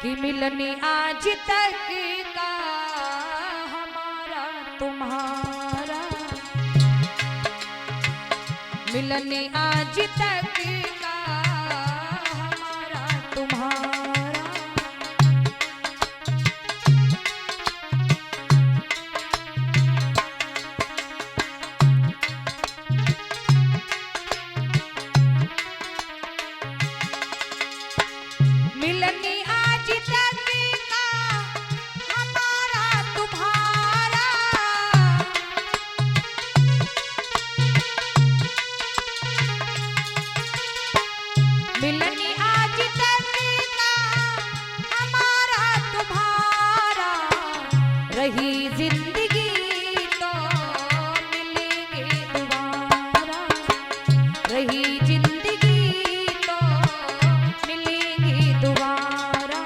कि मिलनी आज तक का हमारा तुम्हारा, मिलनी आज तक का हमारा तुम्हारा। मिलनी आज तक का हमारा तुम्हारा, मिलनी आज तक का हमारा तुम्हारा। रही जिंदगी तो मिलेंगे दोबारा, रही जिंदगी तो मिलेंगे दोबारा।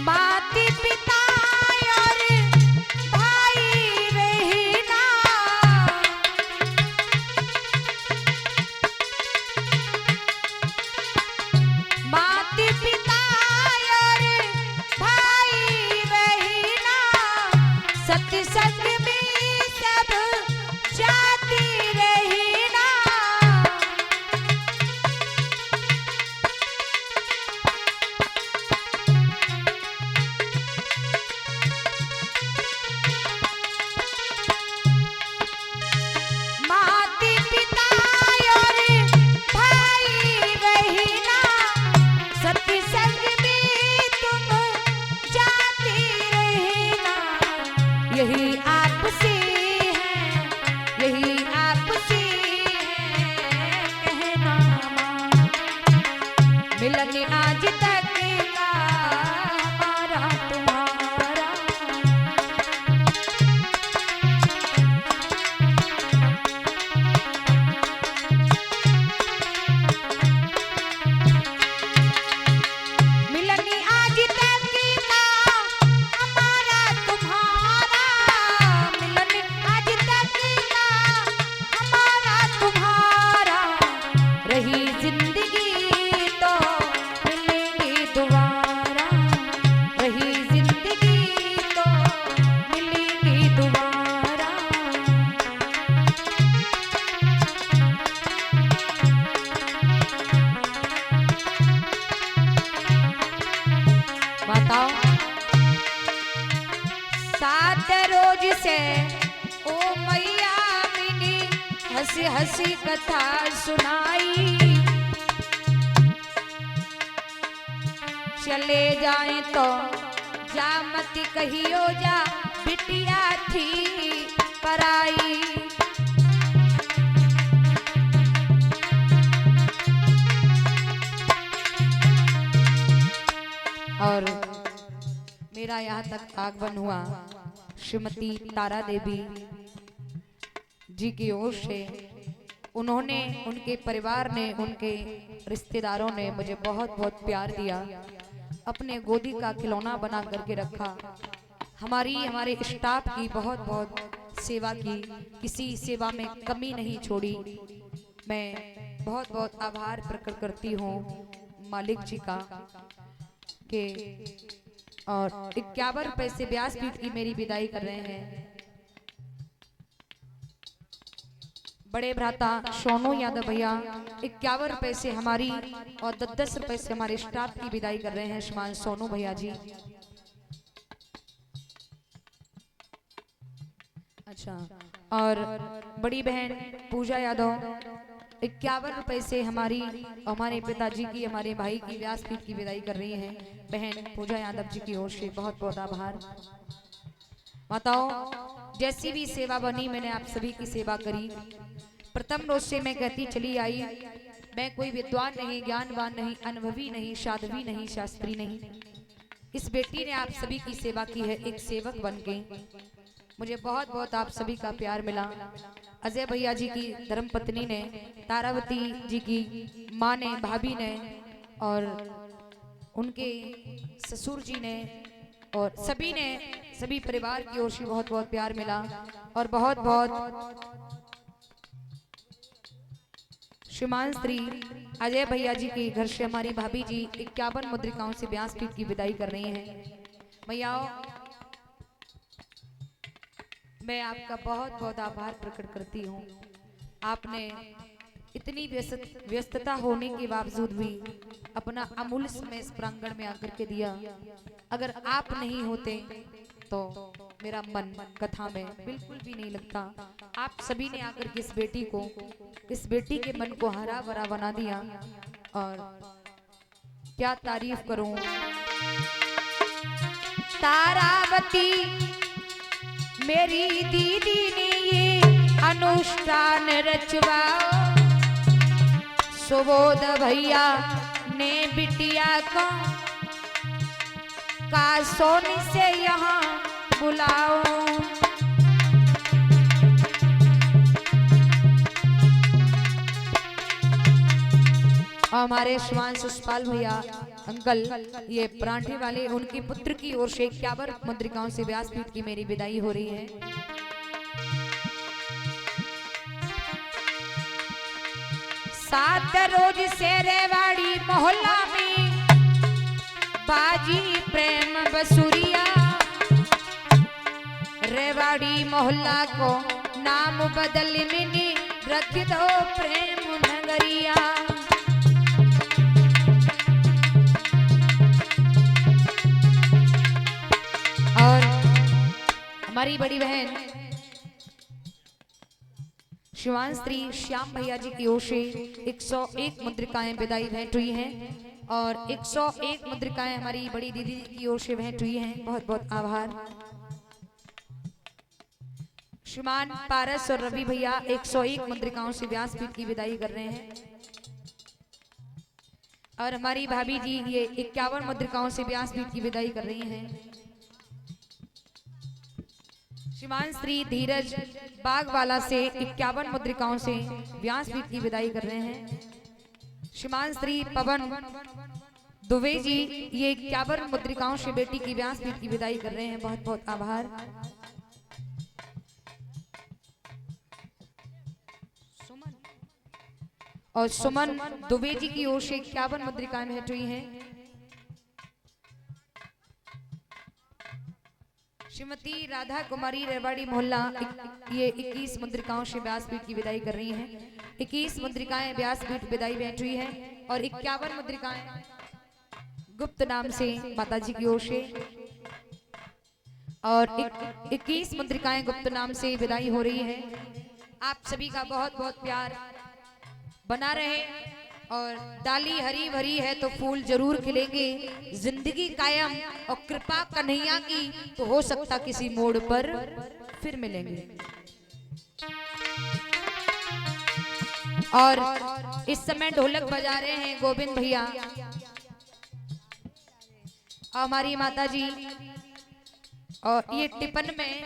माता पिता और भाई बहना, माता पिता और भाई बहना, सत्संग में सब जाती रहना। माता पिता और भाई बहना, सत्संग में तुम जाते रहना। यही आपसे है, यही आपसे है कहना मां। मिलने आज तक का हमारा तुम्हारा, मिलनी आज तक का हमारा तुम्हारा, मिलनी आज तक का हमारा तुम्हारा। रही जिंदगी तो मिलेंगे दोबारा, रही जिंदगी तो मिलेंगे दोबारा। बताओ सात रोज से ओ मैया मिनी हंसी हंसी कथा सुनाई। चले जाए तो जा मत कहियो जा बिटिया थी पराई। और मेरा यहाँ तक आगमन हुआ श्रीमती तारा देवी जी की ओर से। उन्होंने, उनके परिवार ने, उनके रिश्तेदारों ने मुझे बहुत बहुत प्यार दिया, अपने गोदी का खिलौना बना करके रखा। हमारे स्टाफ की बहुत बहुत सेवा की, किसी सेवा में कमी नहीं छोड़ी। मैं बहुत बहुत आभार प्रकट करती हूँ मालिक जी का के। और 51 रुपए से व्यासपीठ की मेरी विदाई कर रहे हैं बड़े भ्राता सोनू यादव भैया। 51 रुपए से हमारी और 10-10 रुपए से हमारे स्टाफ की विदाई कर रहे हैं श्रीमान सोनू भैया जी। अच्छा, और बड़ी बहन पूजा यादव 51 रुपए से हमारे पिताजी की, हमारे भाई की व्यासपीठ की विदाई कर रही हैं बहन पूजा यादव जी की ओर से। बहुत बहुत आभार। माताओं, जैसी भी सेवा बनी मैंने आप सभी की सेवा करी। प्रथम रोज से मैं कहती चली आई, मैं कोई विद्वान नहीं, ज्ञानवान नहीं, अनुभवी नहीं, साध्वी नहीं, शास्त्री नहीं। इस बेटी ने आप सभी की सेवा की है एक सेवक बनके। मुझे बहुत बहुत आप सभी का प्यार मिला। अजय भैया जी की धर्मपत्नी ने, तारावती जी की माँ ने, भाभी ने और उनके ससुर जी ने और सभी परिवार की ओर से बहुत बहुत प्यार मिला और बहुत बहुत श्रीमान श्री अजय भैया जी के घर से हमारी भाभी जी 51 मुद्रिकाओं से व्यासपीठ की विदाई कर रही हैं। भैयाओ, मैं आपका बहुत बहुत आभार प्रकट करती हूँ। आपने इतनी व्यस्तता होने के बावजूद भी अपना अमूल्य समय इस प्रांगण में आकर के दिया। अगर आप नहीं होते तो मेरा मन कथा में बिल्कुल भी नहीं लगता। आप सभी ने आकर के इस बेटी के मन को हरा भरा बना दिया और क्या तारीफ करूं। तारावती मेरी दीदी ने ये अनुष्ठान रचवाओ, सुबोध भैया ने बिटिया को सोनी से यहाँ बुलाओ। हमारे श्रीमान सुषपाल भैया अंकल ये परांठे वाले, उनके पुत्र की ओर से 51 मुद्रिकाओं से व्यासपीठ की मेरी विदाई हो रही है। सात रोज से रेवाड़ी मोहल्ला में बाजी प्रेम बसुरिया, रेवाड़ी मोहल्ला को नाम बदल मैंने रख दो प्रेम नगरिया। और हमारी बड़ी बहन श्रीमान श्री श्याम भैया जी की ओर से 101 मुद्रिकाएं विदाई भेंट हुई हैं और 101 मुद्रिकाएं हमारी बड़ी दीदी की ओर से भेंट हुई हैं। बहुत बहुत आभार। श्रीमान पारस और रवि भैया 101 मुद्रिकाओं से व्यासपीठ की विदाई कर रहे हैं और हमारी भाभी जी ये 51 मुद्रिकाओं से व्यासपीठ की विदाई कर रही हैं। श्रीमान श्री धीरज बागवाला से 51 मुद्रिकाओं से व्यासपीठ की विदाई कर रहे हैं। श्रीमान श्री पवन दुबे जी ये 51 मुद्रिकाओं से बेटी की व्यासपीठ की विदाई कर रहे हैं। बहुत बहुत आभार। और सुमन दुबे जी की ओर से 51 मुद्रिकाएं भेंट हुई हैं। श्रीमती राधा कुमारी रेवाड़ी मोहल्ला ये 21 मुद्रिकाओं से व्यासपीठ की विदाई कर रही हैं। 21 मुद्रिकाएं व्यासपीठ विदाई भेंट हुई है और 51 मुद्रिकाएं गुप्त नाम से माताजी की ओर से और 21 मुद्रिकाएं गुप्त नाम से विदाई हो रही है। आप सभी का बहुत बहुत प्यार बना रहे और डाली हरी भरी है तो फूल जरूर खिलेंगे। जिंदगी कायम और कृपा कन्हैया की तो हो सकता किसी मोड़ पर फिर मिलेंगे। और इस समय ढोलक बजा रहे हैं गोविंद भैया। हमारी माता जी और ये टिफिन में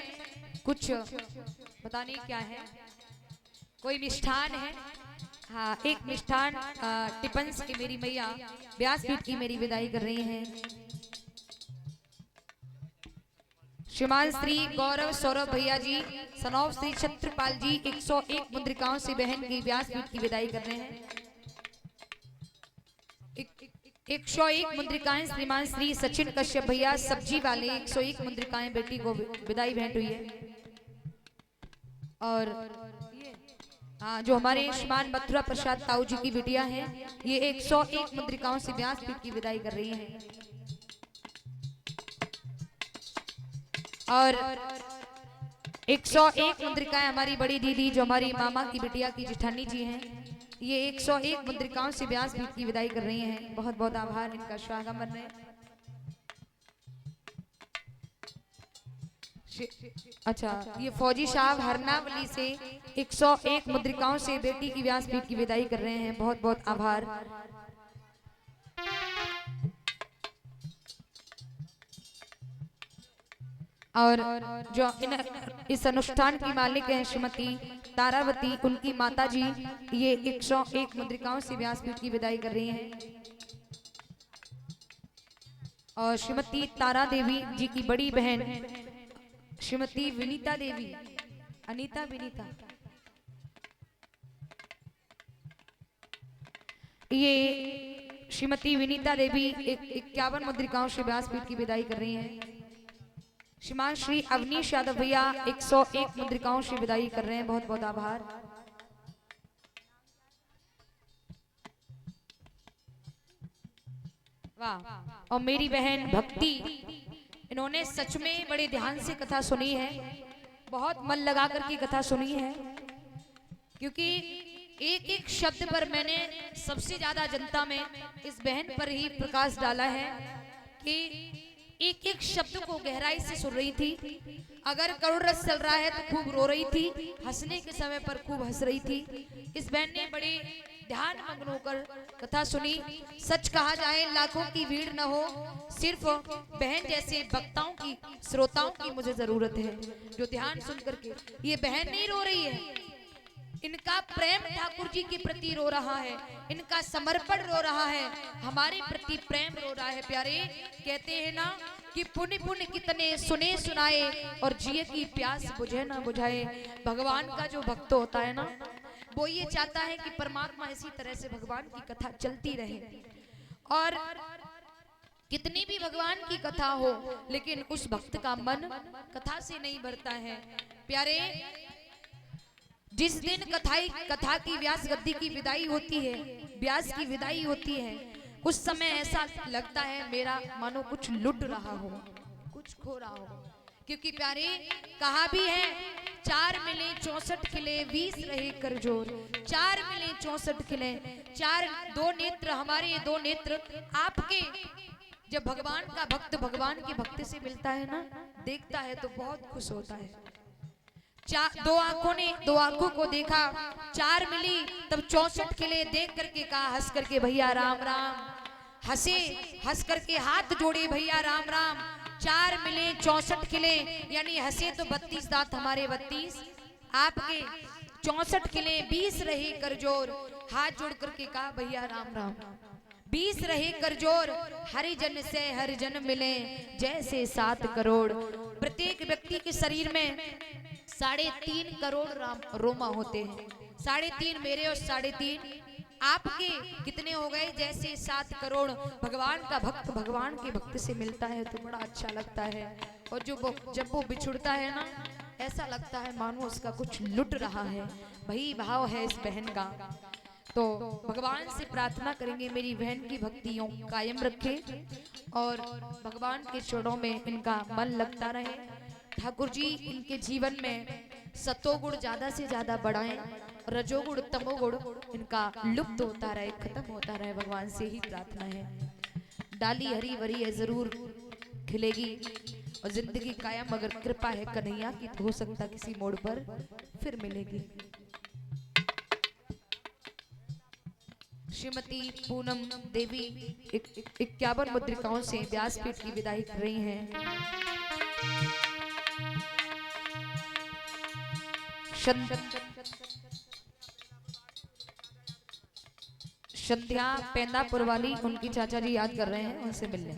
कुछ पता नहीं क्या है, कोई मिष्ठान है। हाँ, एक मिष्ठान टिफिन की मेरी मैया व्यासपीठ की मेरी विदाई कर रही हैं। श्रीमान श्री गौरव सौरभ भैया जी सनौव श्री छत्रपाल जी 101 मुद्रिकाओं से बहन की व्यासपीठ की विदाई कर रहे हैं। 101 मुद्रिकाएं श्रीमान श्री सचिन कश्यप भैया सब्जी वाले 101 मुद्रिकाएं बेटी को विदाई भेंट हुई है। और जो हमारे श्रीमान मथुरा प्रसाद ताऊ जी की बिटिया हैं ये 101 मुद्रिकाओं से व्यासपीठ की विदाई कर रही हैं। और 101 मुद्रिकाएं हमारी बड़ी दीदी जो हमारी मामा की बिटिया की जेठानी जी हैं ये 101 मुद्रिकाओं से व्यासपीठ की विदाई कर रही हैं। बहुत बहुत आभार इनका स्वागतम है। अच्छा, ये फौजी साहब हरनावली से 101 मुद्रिकाओं से बेटी की व्यासपीठ की विदाई कर रहे हैं। बहुत बहुत आभार। और जो इस अनुष्ठान की मालिक हैं श्रीमती तारावती, उनकी माता जी ये 101 मुद्रिकाओं से व्यासपीठ की विदाई कर रही हैं। और श्रीमती तारा देवी जी की बड़ी बहन श्रीमती विनीता देवी, अनीता विनीता, ये श्रीमती विनीता देवी 51 मुद्रिकाओं से व्यासपीठ की विदाई कर रही हैं। श्रीमान श्री अवनीश यादव भैया 101 मुद्रिकाओं से विदाई कर रहे हैं, बहुत बहुत आभार। वाह। और मेरी बहन भक्ति, इन्होंने सच में बड़े ध्यान से कथा सुनी है, बहुत मन लगा करके कथा सुनी है, क्योंकि एक एक शब्द पर मैंने सबसे ज्यादा जनता में इस बहन पर ही प्रकाश डाला है कि एक एक शब्द को गहराई से सुन रही थी। अगर करुण रस चल रहा है तो खूब रो रही थी, हंसने के समय पर खूब हंस रही थी। इस बहन ने बड़े ध्यान मग्न होकर कथा सुनी। सच कहा जाए लाखों की भीड़ न हो, सिर्फ बहन जैसे वक्ताओं की, श्रोताओं की मुझे जरूरत है जो ध्यान सुन करके। ये बहन नहीं रो रही है, इनका प्रेम ठाकुर जी के प्रति रो रहा है, इनका समर्पण रो रहा है, हमारे प्रति प्रेम रो रहा है। प्यारे कहते हैं ना कि पुण्य पुण्य कितने सुने सुनाए और जिए की प्यास बुझे ना बुझाए। भगवान का जो भक्त होता है ना, वो ये चाहता है कि परमात्मा इसी तरह से भगवान की कथा चलती रहे। और कितनी भी भगवान की कथा हो, लेकिन उस भक्त का मन कथा से नहीं भरता है। प्यारे, जिस दिन कथा की व्यास गद्दी की विदाई होती है, व्यास की विदाई होती है, उस समय ऐसा लगता है मेरा मानो कुछ लुट रहा हो, कुछ खो रहा हो। क्योंकि प्यारे कहा भी है, 4 मिले 64 खिले 20 रहे कर जोर। 4 मिले 64 खिले, 4 दो नेत्र, हमारे 2 नेत्र आपके। जब भगवान का भक्त भगवान के भक्त से मिलता है ना, देखता है तो बहुत खुश होता है। 2 आंखों ने 2 आंखों को देखा, 4 मिली तब 64 खिले। देख करके कहा हंस करके भैया राम राम, हंसे हंस करके हाथ जोड़े भैया राम राम। 4 मिले 64 खिले, यानी हंसे तो 32 दांत हमारे 32 आपके, 64 खिले 20 रहे कर जोर। हाथ जोड़ करके कहा भैया राम राम, 20 रहे कर जोर। हरिजन से हरिजन मिले जैसे 7 करोड़। प्रत्येक व्यक्ति के शरीर में 3.5 करोड़ रोमा होते हैं। 3.5 मेरे और 3.5 आपके, कितने हो गए? जैसे 7 करोड़। भगवान का भक्त भगवान के भक्त से मिलता है तो बड़ा अच्छा लगता है। और जब वो बिछुड़ता है ना, ऐसा लगता है मानो उसका कुछ लुट रहा है। वही भाव है इस बहन का। तो भगवान से प्रार्थना करेंगे मेरी बहन की भक्तियों कायम रखे और भगवान के चरणों में इनका मन लगता रहे। ठाकुर जी इनके जीवन में सतोगुण ज्यादा से ज्यादा बढ़ाएं, रजोगुण तमोगुण इनका लुप्त होता रहे, खत्म होता रहे। भगवान से ही प्रार्थना है। डाली हरी भरी है जरूर खिलेगी और जिंदगी कायम अगर कृपा है कन्हैया की, तो हो सकता किसी मोड़ पर फिर मिलेगी। श्रीमती पूनम देवी 51 मुद्रिकाओं से व्यासपीठ की विदाई कर रही हैं। संध्या पेंदापुर वाली उनकी चाचा जी याद कर रहे हैं, उनसे मिलने।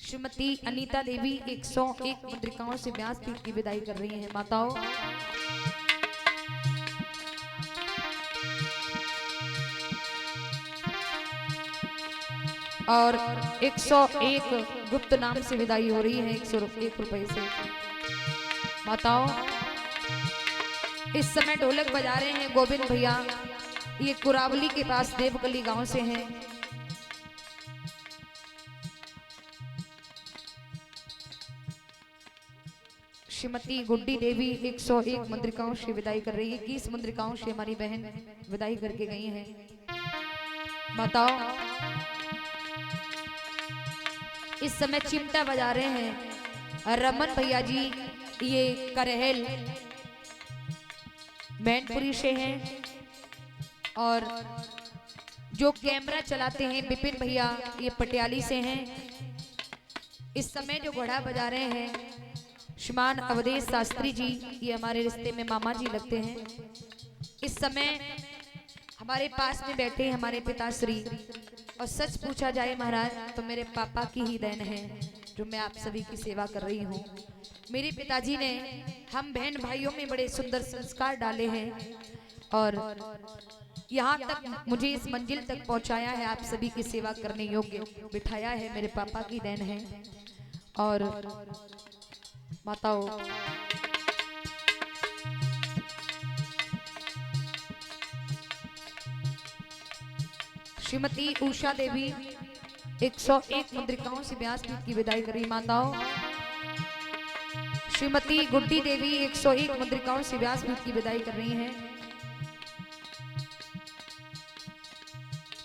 श्रीमती अनीता देवी 101 मुद्रिकाओं से व्यासपीठ की विदाई कर रही हैं। माताओं, और 101 गुप्त नाम से विदाई हो रही है 101 रुपए से। माताओं, इस समय ढोलक बजा रहे हैं गोविंद भैया, ये कुरावली के पास देवकली गांव से हैं। श्रीमती गुड्डी देवी 101 मुद्रिकाओं से विदाई कर रही है। 21 मुद्रिकाओं से हमारी बहन विदाई करके गई हैं। माताओं, इस समय चिमटा बजा रहे हैं रमन भैया जी, ये करहल मैनपुरी से हैं। और जो कैमरा चलाते हैं विपिन भैया, ये पटियाली से हैं। इस समय जो घोड़ा बजा रहे हैं श्रीमान अवधेश शास्त्री जी, ये हमारे रिश्ते में मामा जी लगते हैं। इस समय हमारे पास में बैठे हमारे पिताश्री और सच पूछा जाए महाराज तो मेरे पापा की ही देन है जो मैं आप सभी की सेवा कर रही हूँ। मेरे पिताजी ने हम बहन भाइयों में बड़े सुंदर संस्कार डाले हैं और यहाँ तक मुझे इस मंजिल तक पहुँचाया है, आप सभी की सेवा करने योग्य बिठाया है, मेरे पापा की देन है। और माताओं, श्रीमती उषा देवी 101 मुद्रिकाओं से व्यासपीठ की विदाई करी। माताओं, श्रीमती गुड्डी देवी 101 मुद्रिकाओं से व्यासपीठ की विदाई कर रही हैं।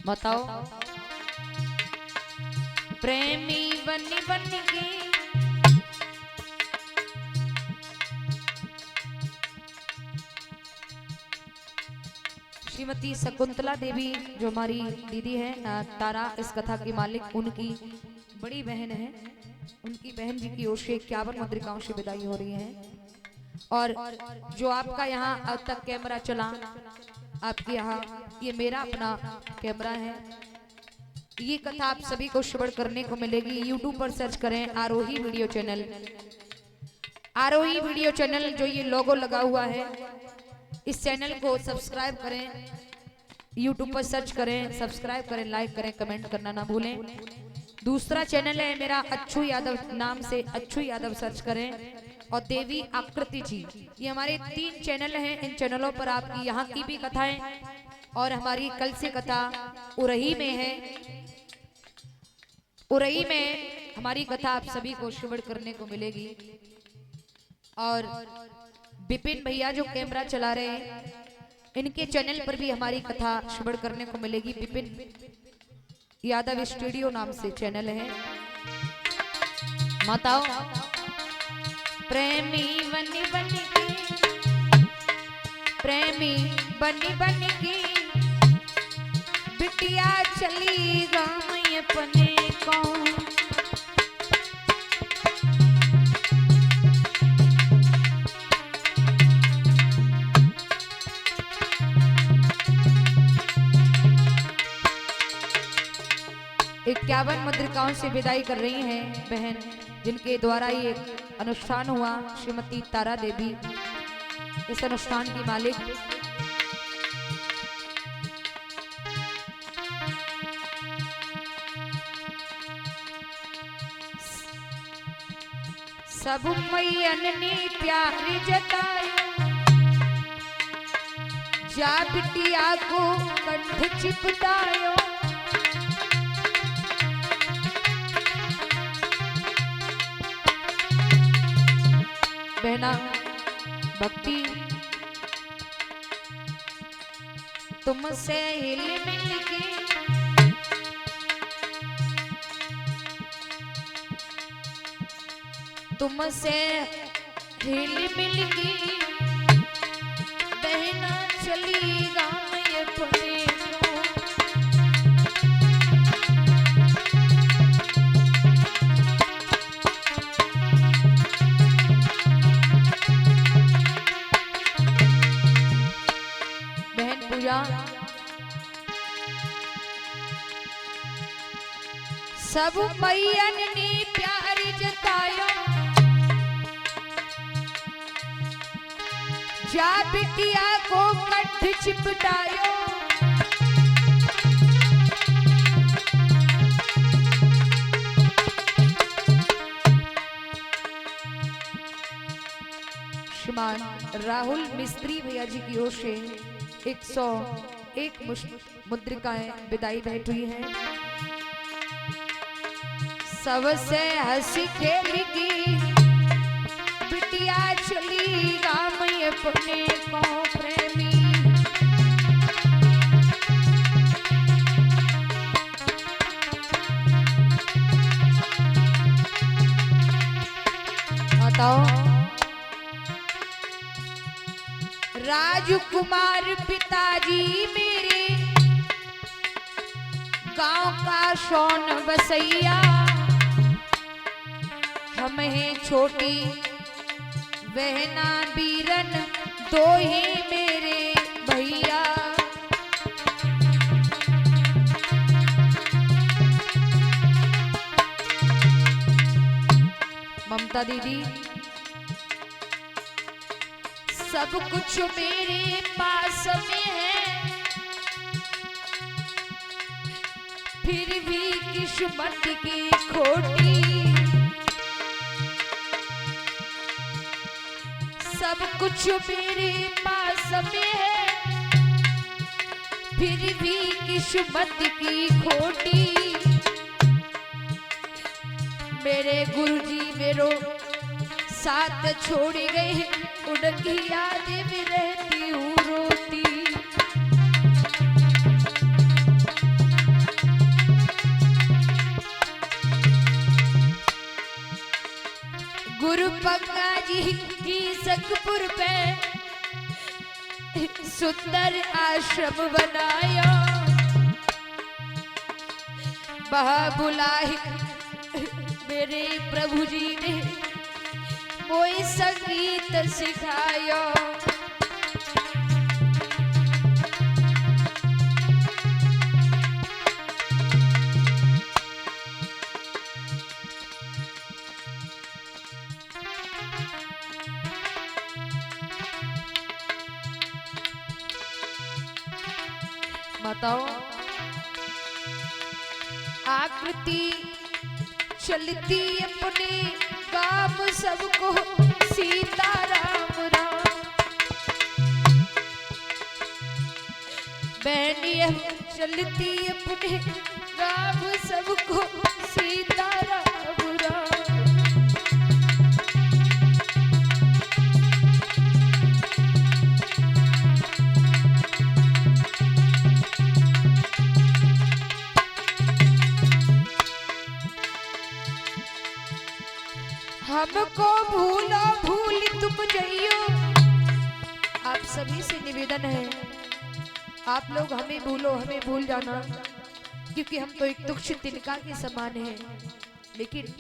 माताओं, प्रेमी बनी बनी की श्रीमती शकुंतला देवी जो हमारी दीदी है, तारा इस कथा की मालिक, उनकी बड़ी बहन है, उनकी बहन जी की ओर से 51 मुद्रिकाओं से विदाई हो रही है। और जो आपका यहाँ अब तक कैमरा चला, आपके यहाँ ये मेरा अपना कैमरा है। ये कथा आप सभी को श्रवण करने को मिलेगी। YouTube पर सर्च करें आरोही वीडियो चैनल, आरोही वीडियो चैनल जो ये लोगो लगा हुआ है, इस चैनल को सब्सक्राइब करें। YouTube पर सर्च करें, सब्सक्राइब करें, लाइक करें, कमेंट करना ना भूलें। दूसरा चैनल है मेरा अच्छू यादव नाम से, अच्छू यादव सर्च करें। और देवी आकृति जी, ये हमारे 3 चैनल हैं। इन चैनलों पर आपकी यहाँ की भी कथाएं और हमारी कल से कथा उरही में है, उरही में हमारी कथा आप सभी को श्रवण करने को मिलेगी। और विपिन भैया जो कैमरा चला रहे हैं, इनके चैनल पर भी हमारी कथा श्रवण करने को मिलेगी। विपिन यादव स्टूडियो नाम से चैनल है। माताओं, प्रेमी बनी बनी की, प्रेमी बनी बनी की बिटिया चली गाँव अपने को। इक्यावन मुद्रिकाओं से विदाई कर रही हैं बहन, जिनके द्वारा ये अनुष्ठान हुआ, श्रीमती तारा देवी इस अनुष्ठान की मालिक। सब मैयन ने प्यार जतायो, जा बिटिया को कंठ चिपटायो। बहना भक्ति तुमसे हिल मिल के, तुमसे हिल मिल के बहना चली गाँव अपने को। बहन पूजा, सब मैयन ने प्यार जतायो, जा बिटिया को कंठ चिपटायो। श्रीमान राहुल मिस्त्री भैया जी की ओर से 101 मुद्रिकाएं विदाई भेंट हुई हैं। सबसे हंसी खेल की बिटिया चली गाँव अपने को प्रेमी। बताओ, राजकुमार पिताजी मेरे गांव का शौन बसैया, हम हैं छोटी बहना बीरन दो ही मेरे भैया। ममता दीदी, सब कुछ मेरे पास में है, फिर भी किस्मत की खोटी। सब कुछ मेरे पास में है, फिर भी किस्मत की खोटी। मेरे गुरुजी मेरो साथ छोड़ गए, उनकी याद में रहती हूँ रोती। गुरु पक्का जी की सकपुर पे सुंदर आश्रम बनाया, वहाँ बुलाए मेरे प्रभु जी ने कोई संगीत सिखाया। बताओ आकृति चलती अपने काम सबको सीताराम राम। बहनिया चलती अपने काम सबको सीताराम राम। हमको भूलो भूल तुम जइयो। आप सभी से निवेदन है, आप लोग हमें भूलो हमें भूल जाना, क्योंकि हम तो एक तुच्छ तिनका के समान हैं। लेकिन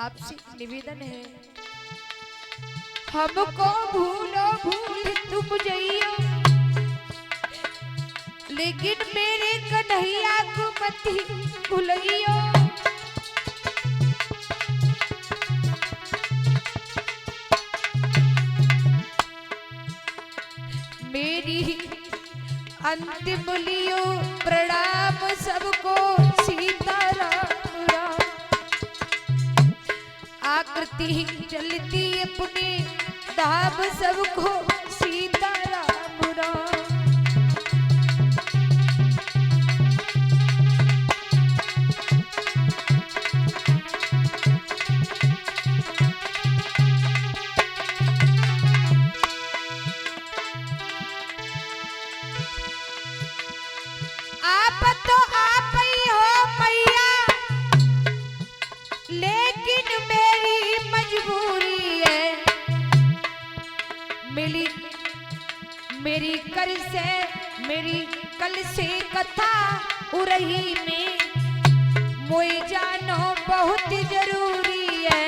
आपसे निवेदन है, हमको भूलो भूल तुम जइयो, लेकिन मेरे कन्हैया को मत भूलियो। मेरी अंतिम लियो प्रणाम सबको सीताराम राम। आकृति चलती अपनी धाम सबको सीताराम राम। आप तो आप ही हो मैया, लेकिन मेरी मजबूरी है। मेरी कल से कथा उरही में मोई जानो बहुत जरूरी है।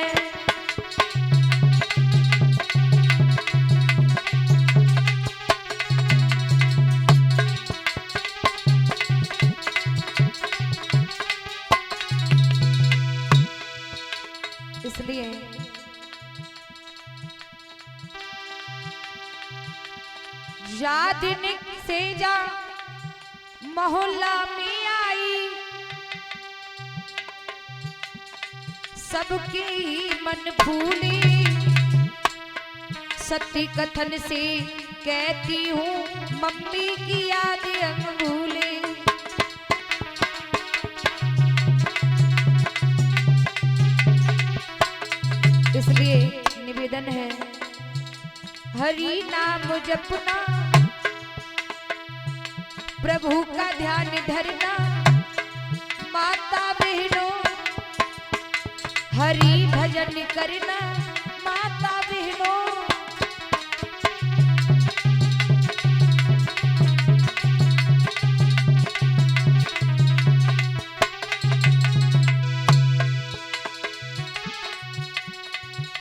इसलिए याद से जा मोहल्ला में आई, सबके ही मन भूली। सत्य कथन से कहती हूँ मम्मी की याद हम भूले। इसलिए निवेदन है, हरि नाम जपना, प्रभु का ध्यान धरना। माता बहनों हरि भजन करना, माता बहनों।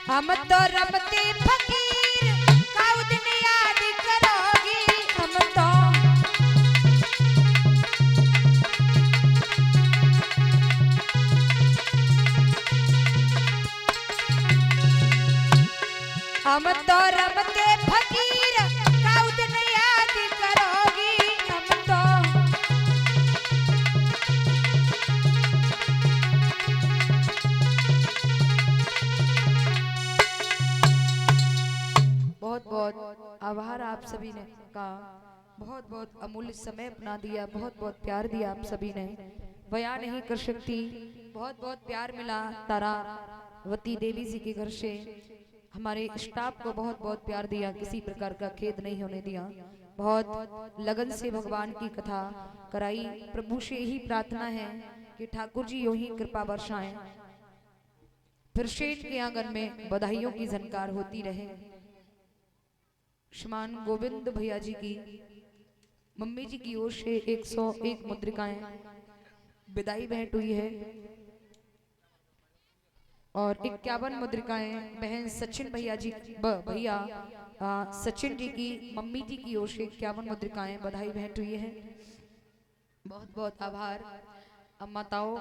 हम तो रमते फकीर काउ दिन याद करोगी। हम तो हम तो रमते फकीर काऊ दिन याद करोगी हम तो। बहुत बहुत आभार आप सभी ने का, बहुत बहुत अमूल्य समय अपना दिया, बहुत बहुत प्यार दिया आप सभी ने, बयान नहीं कर सकती। बहुत बहुत प्यार मिला तारावती देवी जी के घर से, हमारे स्टाफ को बहुत बहुत प्यार दिया, किसी प्रकार का खेद नहीं होने दिया। बहुत लगन से भगवान की कथा कराई। प्रभु से यही प्रार्थना है कि ठाकुर जी यूं ही कृपा बरसाएं, फिर शेष के आंगन में बधाइयों की झनकार होती रहे। श्रीमान गोविंद भैया जी की मम्मी जी की ओर से 101 मुद्रिकाएं विदाई भेंट हुई है और 51 मुद्रिकाएं बहन सचिन भैया जी भैया सचिन जी की मम्मी जी की ओर से 51 मुद्रिकाएं बधाई भेंट हुई है। बहुत बहुत आभार। अब माताओं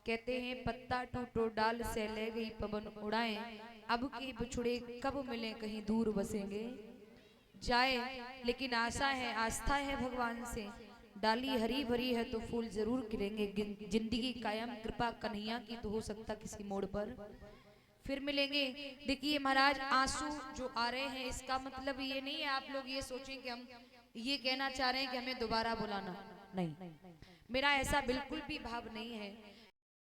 कहते हैं पत्ता टूटो डाल से ले गई पवन उड़ाए, अब के बिछुड़े कब मिले कहीं दूर बसेंगे जाए, लेकिन आशा है आस्था है भगवान से, डाली हरी भरी है तो फूल जरूर खिलेंगे। जिंदगी कायम कृपा कन्हैया की, तो हो सकता किसी मोड़ पर फिर मिलेंगे। देखिए महाराज आंसू जो आ रहे हैं इसका मतलब ये नहीं है आप लोग ये सोचें कि हम ये कहना चाह रहे हैं कि हमें दोबारा बुलाना, नहीं, मेरा ऐसा बिल्कुल भी भाव नहीं है।